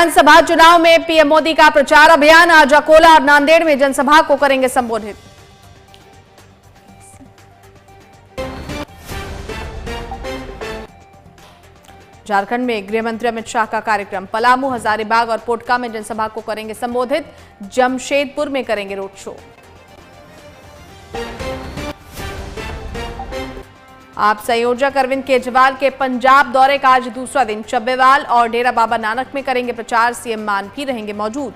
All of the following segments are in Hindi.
विधानसभा चुनाव में पीएम मोदी का प्रचार अभियान। आज अकोला और नांदेड़ में जनसभा को करेंगे संबोधित। झारखंड में गृह मंत्री अमित शाह का कार्यक्रम। पलामू, हजारीबाग और पोटका में जनसभा को करेंगे संबोधित। जमशेदपुर में करेंगे रोड शो। आप संयोजक अरविंद केजरीवाल के पंजाब दौरे का आज दूसरा दिन। चब्बेवाल और डेरा बाबा नानक में करेंगे प्रचार। सीएम मान भी रहेंगे मौजूद।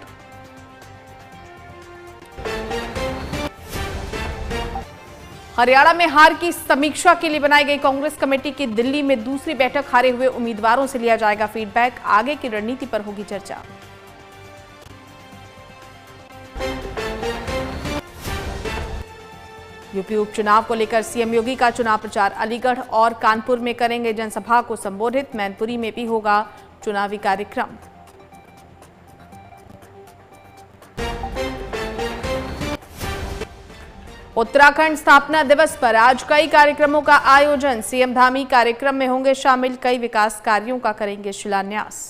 हरियाणा में हार की समीक्षा के लिए बनाई गई कांग्रेस कमेटी की दिल्ली में दूसरी बैठक। हारे हुए उम्मीदवारों से लिया जाएगा फीडबैक। आगे की रणनीति पर होगी चर्चा। यूपी उपचुनाव को लेकर सीएम योगी का चुनाव प्रचार। अलीगढ़ और कानपुर में करेंगे जनसभा को संबोधित। मैनपुरी में भी होगा चुनावी कार्यक्रम। उत्तराखंड स्थापना दिवस पर आज कई कार्यक्रमों का आयोजन। सीएम धामी कार्यक्रम में होंगे शामिल। कई विकास कार्यों का करेंगे शिलान्यास।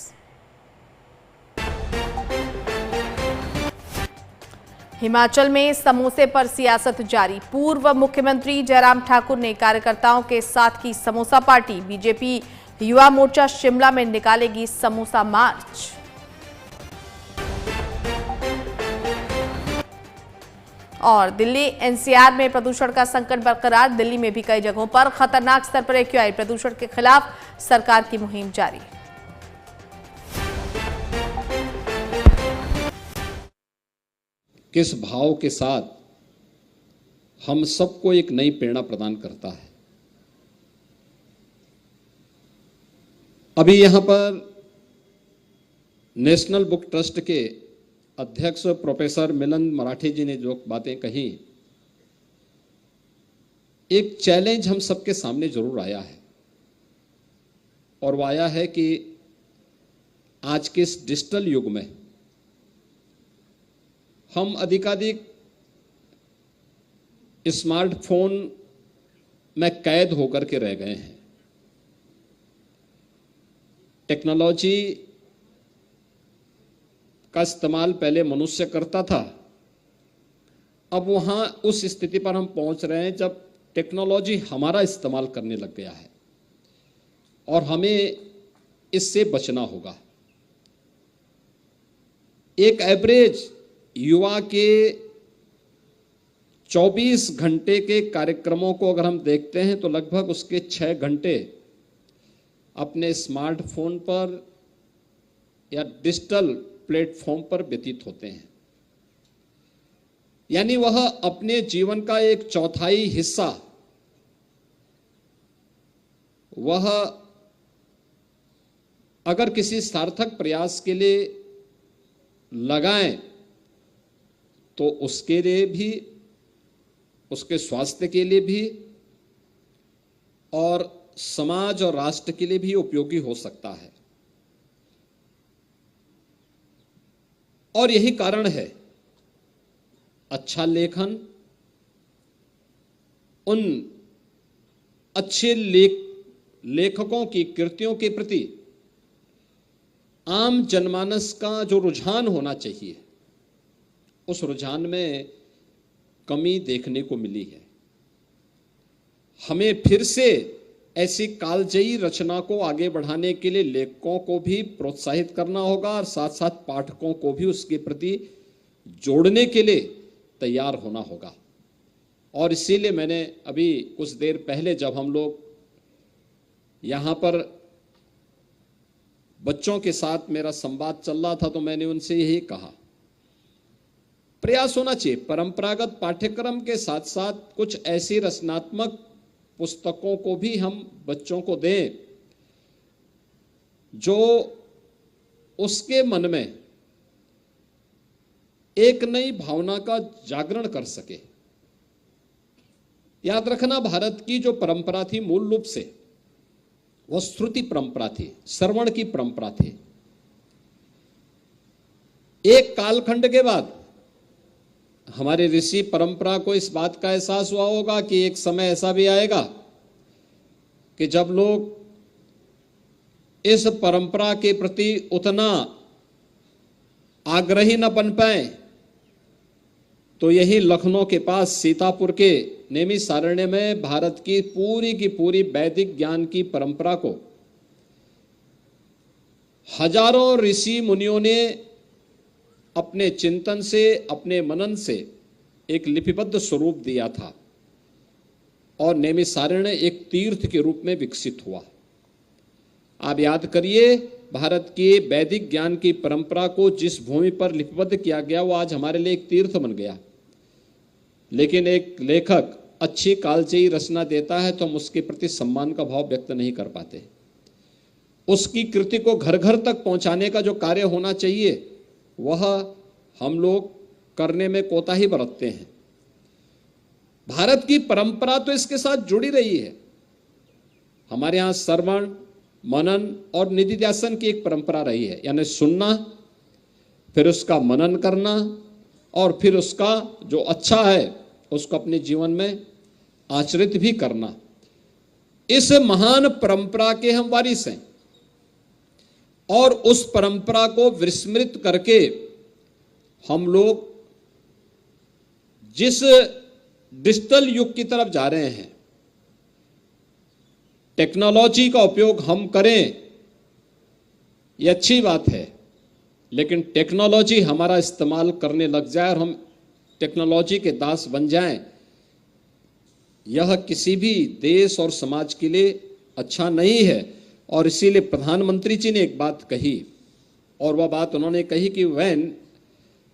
हिमाचल में समोसे पर सियासत जारी। पूर्व मुख्यमंत्री जयराम ठाकुर ने कार्यकर्ताओं के साथ की समोसा पार्टी। बीजेपी युवा मोर्चा शिमला में निकालेगी समोसा मार्च। और दिल्ली एनसीआर में प्रदूषण का संकट बरकरार। दिल्ली में भी कई जगहों पर खतरनाक स्तर पर एक्यूआई प्रदूषण के खिलाफ सरकार की मुहिम जारी। किस भाव के साथ हम सबको एक नई प्रेरणा प्रदान करता है। अभी यहां पर नेशनल बुक ट्रस्ट के अध्यक्ष प्रोफेसर मिलन मराठी जी ने जो बातें कही, एक चैलेंज हम सबके सामने जरूर आया है। और वो आया है कि आज के इस डिजिटल युग में हम अधिकाधिक स्मार्टफोन में कैद होकर के रह गए हैं। टेक्नोलॉजी का इस्तेमाल पहले मनुष्य करता था, अब वहां उस स्थिति पर हम पहुंच रहे हैं जब टेक्नोलॉजी हमारा इस्तेमाल करने लग गया है और हमें इससे बचना होगा। एक एवरेज युवा के 24 घंटे के कार्यक्रमों को अगर हम देखते हैं तो लगभग उसके 6 घंटे अपने स्मार्टफोन पर या डिजिटल प्लेटफॉर्म पर व्यतीत होते हैं। यानी वह अपने जीवन का एक चौथाई हिस्सा वह अगर किसी सार्थक प्रयास के लिए लगाएं तो उसके लिए भी, उसके स्वास्थ्य के लिए भी और समाज और राष्ट्र के लिए भी उपयोगी हो सकता है। और यही कारण है अच्छा लेखन, उन अच्छे लेखकों की कृतियों के प्रति आम जनमानस का जो रुझान होना चाहिए, उस रुझान में कमी देखने को मिली है। हमें फिर से ऐसी कालजयी रचना को आगे बढ़ाने के लिए लेखकों को भी प्रोत्साहित करना होगा और साथ साथ पाठकों को भी उसके प्रति जोड़ने के लिए तैयार होना होगा। और इसीलिए मैंने अभी कुछ देर पहले जब हम लोग यहां पर बच्चों के साथ मेरा संवाद चल रहा था तो मैंने उनसे यही कहा, प्रयास होना चाहिए परंपरागत पाठ्यक्रम के साथ साथ कुछ ऐसी रचनात्मक पुस्तकों को भी हम बच्चों को दें जो उसके मन में एक नई भावना का जागरण कर सके। याद रखना, भारत की जो परंपरा थी मूल रूप से वह श्रुति परंपरा थी, श्रवण की परंपरा थी। एक कालखंड के बाद हमारे ऋषि परंपरा को इस बात का एहसास हुआ होगा कि एक समय ऐसा भी आएगा कि जब लोग इस परंपरा के प्रति उतना आग्रही न बन पाए तो यही लखनऊ के पास सीतापुर के नैमिषारण्य में भारत की पूरी वैदिक ज्ञान की परंपरा को हजारों ऋषि मुनियों ने अपने चिंतन से, अपने मनन से एक लिपिबद्ध स्वरूप दिया था और नैमिषारण्य एक तीर्थ के रूप में विकसित हुआ। आप याद करिए, भारत की वैदिक ज्ञान की परंपरा को जिस भूमि पर लिपिबद्ध किया गया वो आज हमारे लिए एक तीर्थ बन गया। लेकिन एक लेखक अच्छी कालजयी रचना देता है तो हम उसके प्रति सम्मान का भाव व्यक्त नहीं कर पाते। उसकी कृति को घर घर तक पहुंचाने का जो कार्य होना चाहिए वह हम लोग करने में कोताही बरतते हैं। भारत की परंपरा तो इसके साथ जुड़ी रही है। हमारे यहाँ श्रवण, मनन और निधिध्यासन की एक परंपरा रही है, यानी सुनना, फिर उसका मनन करना और फिर उसका जो अच्छा है उसको अपने जीवन में आचरित भी करना। इस महान परंपरा के हम वारिस हैं और उस परंपरा को विस्मृत करके हम लोग जिस डिजिटल युग की तरफ जा रहे हैं, टेक्नोलॉजी का उपयोग हम करें, यह अच्छी बात है, लेकिन टेक्नोलॉजी हमारा इस्तेमाल करने लग जाए और हम टेक्नोलॉजी के दास बन जाएं, यह किसी भी देश और समाज के लिए अच्छा नहीं है। और इसीलिए प्रधानमंत्री जी ने एक बात कही, और वह बात उन्होंने कही कि when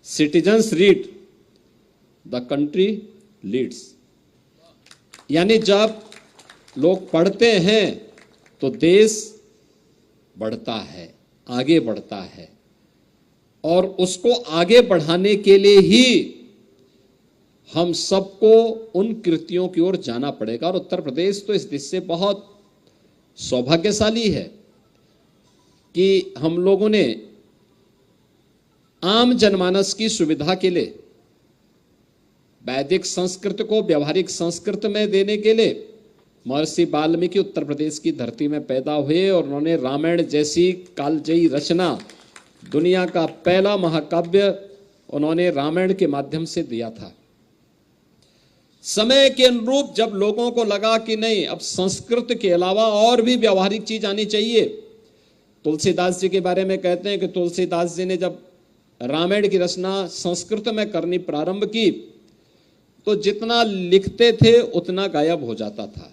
citizens read the country leads, यानी जब लोग पढ़ते हैं तो देश बढ़ता है, आगे बढ़ता है। और उसको आगे बढ़ाने के लिए ही हम सबको उन कृतियों की ओर जाना पड़ेगा। और उत्तर प्रदेश तो इस दिशा से बहुत सौभाग्यशाली है कि हम लोगों ने आम जनमानस की सुविधा के लिए वैदिक संस्कृत को व्यवहारिक संस्कृत में देने के लिए महर्षि वाल्मीकि उत्तर प्रदेश की धरती में पैदा हुए और उन्होंने रामायण जैसी कालजयी रचना, दुनिया का पहला महाकाव्य उन्होंने रामायण के माध्यम से दिया था। समय के अनुरूप जब लोगों को लगा कि नहीं, अब संस्कृत के अलावा और भी व्यवहारिक चीज आनी चाहिए, तुलसीदास जी के बारे में कहते हैं कि तुलसीदास जी ने जब रामायण की रचना संस्कृत में करनी प्रारंभ की तो जितना लिखते थे उतना गायब हो जाता था।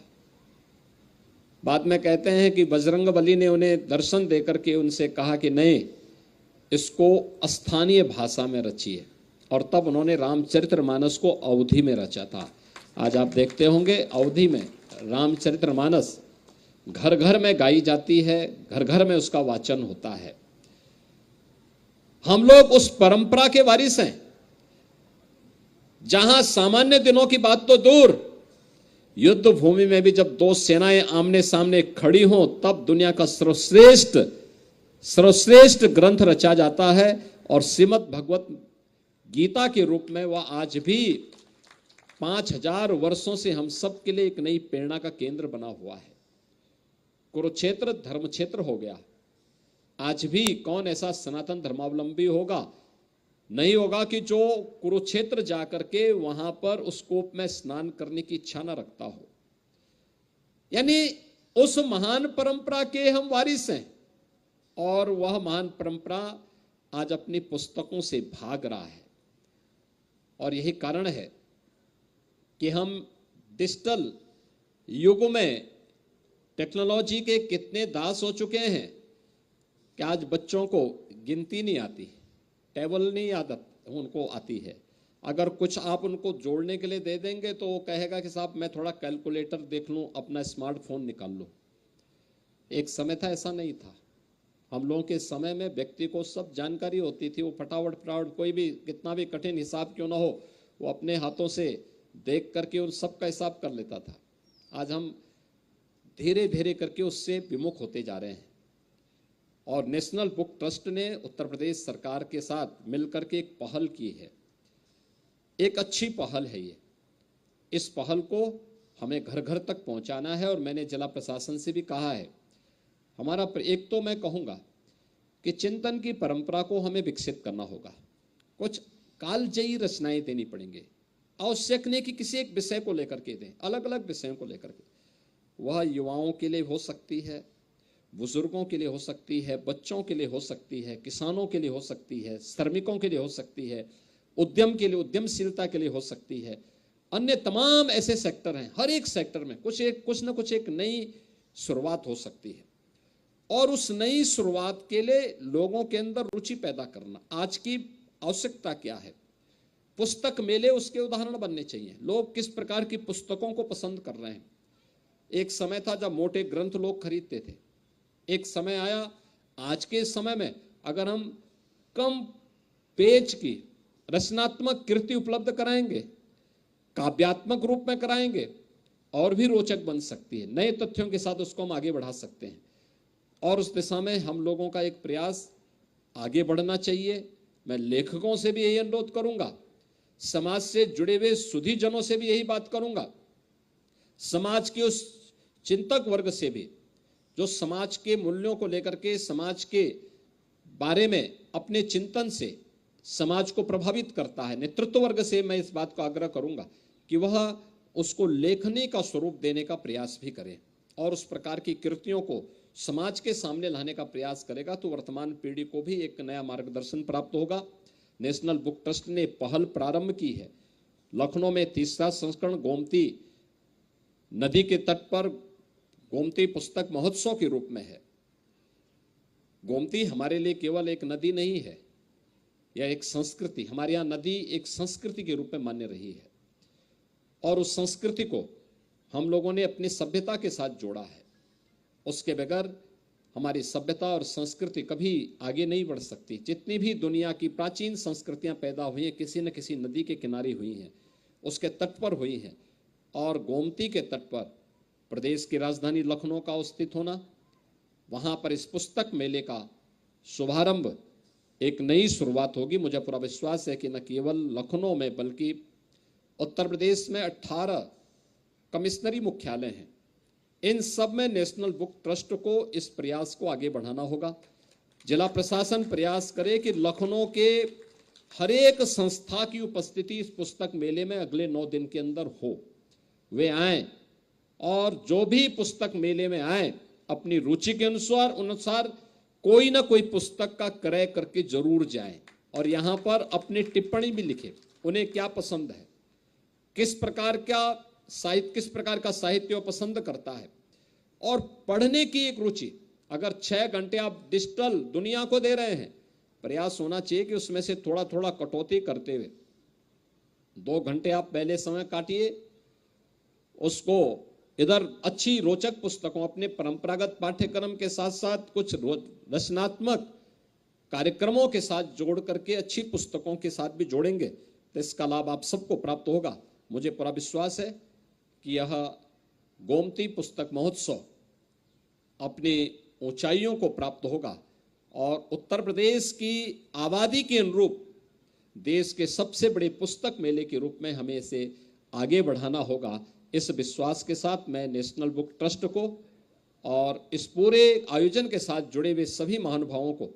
बाद में कहते हैं कि बजरंगबली ने उन्हें दर्शन देकर के उनसे कहा कि नहीं, इसको स्थानीय भाषा में रचिए, और तब उन्होंने रामचरितमानस को अवधी में रचा था। आज आप देखते होंगे अवधी में रामचरितमानस घर घर में गाई जाती है, घर घर में उसका वाचन होता है। हम लोग उस परंपरा के वारिस हैं जहां सामान्य दिनों की बात तो दूर, युद्ध भूमि में भी जब दो सेनाएं आमने सामने खड़ी हों तब दुनिया का सर्वश्रेष्ठ ग्रंथ रचा जाता है। और श्रीमद् भगवत गीता के रूप में वह आज भी 5000 वर्षों से हम सब के लिए एक नई प्रेरणा का केंद्र बना हुआ है। कुरुक्षेत्र धर्म क्षेत्र हो गया। आज भी कौन ऐसा सनातन धर्मावलंबी होगा, नहीं होगा कि जो कुरुक्षेत्र जाकर के वहां पर उस कूप में स्नान करने की इच्छा न रखता हो। यानी उस महान परंपरा के हम वारिस हैं और वह महान परंपरा आज अपनी पुस्तकों से भाग रहा है। और यही कारण है कि हम डिजिटल युग में टेक्नोलॉजी के कितने दास हो चुके हैं कि आज बच्चों को गिनती नहीं आती, टेबल नहीं आदत उनको आती है। अगर कुछ आप उनको जोड़ने के लिए दे देंगे तो वो कहेगा कि साहब मैं थोड़ा कैलकुलेटर देख लूं, अपना स्मार्टफोन निकाल लूं। एक समय था ऐसा नहीं था। हम लोगों के समय में व्यक्ति को सब जानकारी होती थी, वो फटाफट कोई भी कितना भी कठिन हिसाब क्यों ना हो वो अपने हाथों से देख करके उन सब का हिसाब कर लेता था। आज हम धीरे धीरे करके उससे विमुख होते जा रहे हैं। और नेशनल बुक ट्रस्ट ने उत्तर प्रदेश सरकार के साथ मिलकर के एक पहल की है। एक अच्छी पहल है ये। इस पहल को हमें घर घर तक पहुंचाना है और मैंने जिला प्रशासन से भी कहा है। हमारा एक तो मैं कहूँगा कि चिंतन की परंपरा को हमें विकसित करना होगा। कुछ कालजयी रचनाएं देनी पड़ेंगे। आवश्यक नहीं कि किसी एक विषय को लेकर के दें, अलग अलग विषयों को लेकर के। वह युवाओं के लिए हो सकती है, बुजुर्गों के लिए हो सकती है, बच्चों के लिए हो सकती है, किसानों के लिए हो सकती है, श्रमिकों के लिए हो सकती है, उद्यम के लिए, उद्यमशीलता के लिए हो सकती है। अन्य तमाम ऐसे सेक्टर हैं, हर एक सेक्टर में कुछ न कुछ एक नई शुरुआत हो सकती है। और उस नई शुरुआत के लिए लोगों के अंदर रुचि पैदा करना आज की आवश्यकता क्या है। पुस्तक मेले उसके उदाहरण बनने चाहिए। लोग किस प्रकार की पुस्तकों को पसंद कर रहे हैं। एक समय था जब मोटे ग्रंथ लोग खरीदते थे, एक समय आया आज के समय में अगर हम कम पेज की रचनात्मक कृति उपलब्ध कराएंगे, काव्यात्मक रूप में कराएंगे, और भी रोचक बन सकती है। नए तथ्यों के साथ उसको हम आगे बढ़ा सकते हैं। और उस दिशा में हम लोगों का एक प्रयास आगे बढ़ना चाहिए। मैं लेखकों से भी यही अनुरोध करूंगा, समाज से जुड़े हुए सुधीजनों से भी यही बात करूंगा, समाज के उस चिंतक वर्ग से भी जो समाज के मूल्यों को लेकर के, समाज के बारे में अपने चिंतन से समाज को प्रभावित करता है, नेतृत्व वर्ग से मैं इस बात को आग्रह करूंगा कि वह उसको लेखनी का स्वरूप देने का प्रयास भी करें और उस प्रकार की कृतियों को समाज के सामने लाने का प्रयास करेगा तो वर्तमान पीढ़ी को भी एक नया मार्गदर्शन प्राप्त होगा। नेशनल बुक ट्रस्ट ने पहल प्रारंभ की है। लखनऊ में 30वां संस्करण गोमती नदी के तट पर गोमती पुस्तक महोत्सव के रूप में है। गोमती हमारे लिए केवल एक नदी नहीं है, यह एक संस्कृति, हमारे यहाँ नदी एक संस्कृति के रूप में मान्य रही है और उस संस्कृति को हम लोगों ने अपनी सभ्यता के साथ जोड़ा है। उसके बगैर हमारी सभ्यता और संस्कृति कभी आगे नहीं बढ़ सकती। जितनी भी दुनिया की प्राचीन संस्कृतियां पैदा हुई हैं, किसी न किसी नदी के किनारे हुई हैं, उसके तट पर हुई हैं। और गोमती के तट पर प्रदेश की राजधानी लखनऊ का स्थित होना, वहां पर इस पुस्तक मेले का शुभारंभ, एक नई शुरुआत होगी। मुझे पूरा विश्वास है कि न केवल लखनऊ में बल्कि उत्तर प्रदेश में 18 कमिश्नरी मुख्यालय हैं। इन सब में नेशनल बुक ट्रस्ट को इस प्रयास को आगे बढ़ाना होगा। जिला प्रशासन प्रयास करे कि लखनऊ के हर एक संस्था की उपस्थिति इस पुस्तक मेले में अगले 9 दिन के अंदर हो। वे आएं और जो भी पुस्तक मेले में आए अपनी रुचि के अनुसार कोई ना कोई पुस्तक का क्रय करके जरूर जाएं और यहाँ पर अपनी टिप्पणी भी लिखें। उन्हें क्या पसंद है, किस प्रकार का साहित्य वो पसंद करता है। और पढ़ने की एक रुचि, अगर 6 घंटे आप डिजिटल दुनिया को दे रहे हैं, प्रयास होना चाहिए कि उसमें से थोड़ा थोड़ा कटौती करते हुए 2 घंटे आप पहले समय काटिए, उसको इधर अच्छी रोचक पुस्तकों, अपने परंपरागत पाठ्यक्रम के साथ साथ कुछ रचनात्मक कार्यक्रमों के साथ जोड़ करके अच्छी पुस्तकों के साथ भी जोड़ेंगे तो इसका लाभ आप सबको प्राप्त होगा। मुझे पूरा विश्वास है कि यह गोमती पुस्तक महोत्सव अपनी ऊंचाइयों को प्राप्त होगा और उत्तर प्रदेश की आबादी के अनुरूप देश के सबसे बड़े पुस्तक मेले के रूप में हमें इसे आगे बढ़ाना होगा। इस विश्वास के साथ मैं नेशनल बुक ट्रस्ट को और इस पूरे आयोजन के साथ जुड़े हुए सभी महानुभावों को